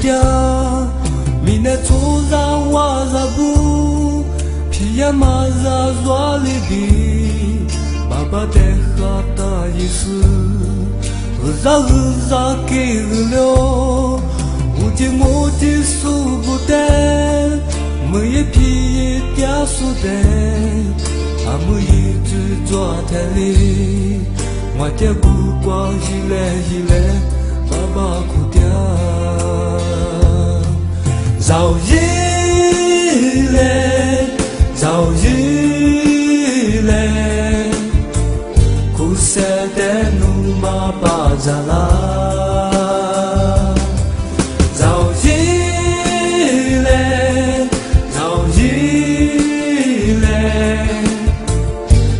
dia mina tsoza wazabu pia maza zwalibi baba dehata yesu uza kirlo uji moti subute muye pie tia sude amuyi tu zwa tele mwate ku kwa hile baba kutia Zao yile kusede numa bazala Zao yile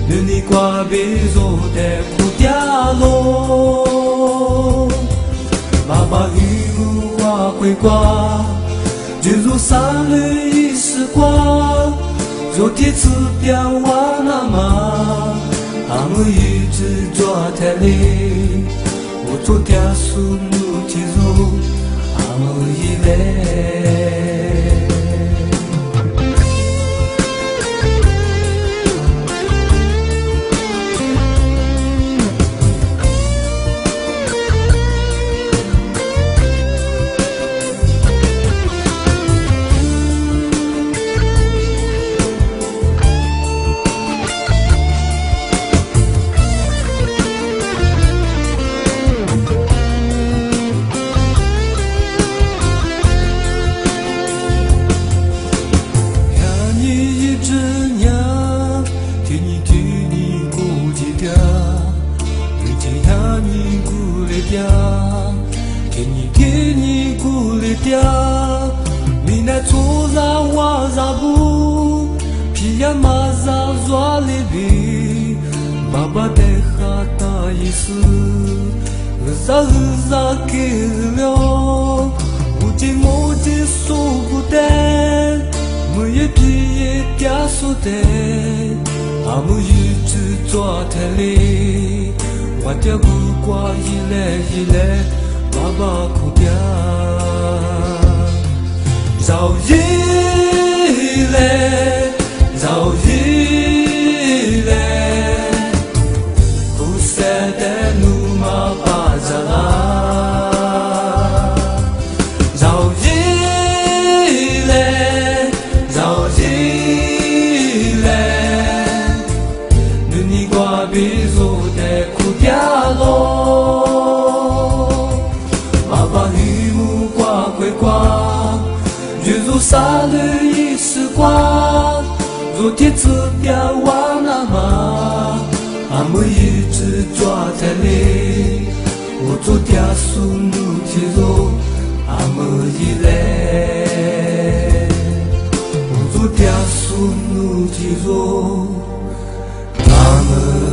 nuni kwa bizo de kudialo Baba himu kwa kwa Jesus三日一时光，昨天吃掉完了吗？阿姆一直抓太累，我昨天数努体重，阿姆一累。Kini kuletea mina tsoza wazabu pia maza zwalibi baba dehata yesu uza kirlo uji moti subute muye pie tia sude amuyi tu zwa tele wate ku kwa hile Baba kudia Zao yile Kusede numa bazala Zao yile Nuni kwa bizo de kudialo Jesus三日一时光，昨天吃掉完了吗？阿姆一直抓太累，我昨天数努体重，阿姆一累，我昨天数努体重，阿姆。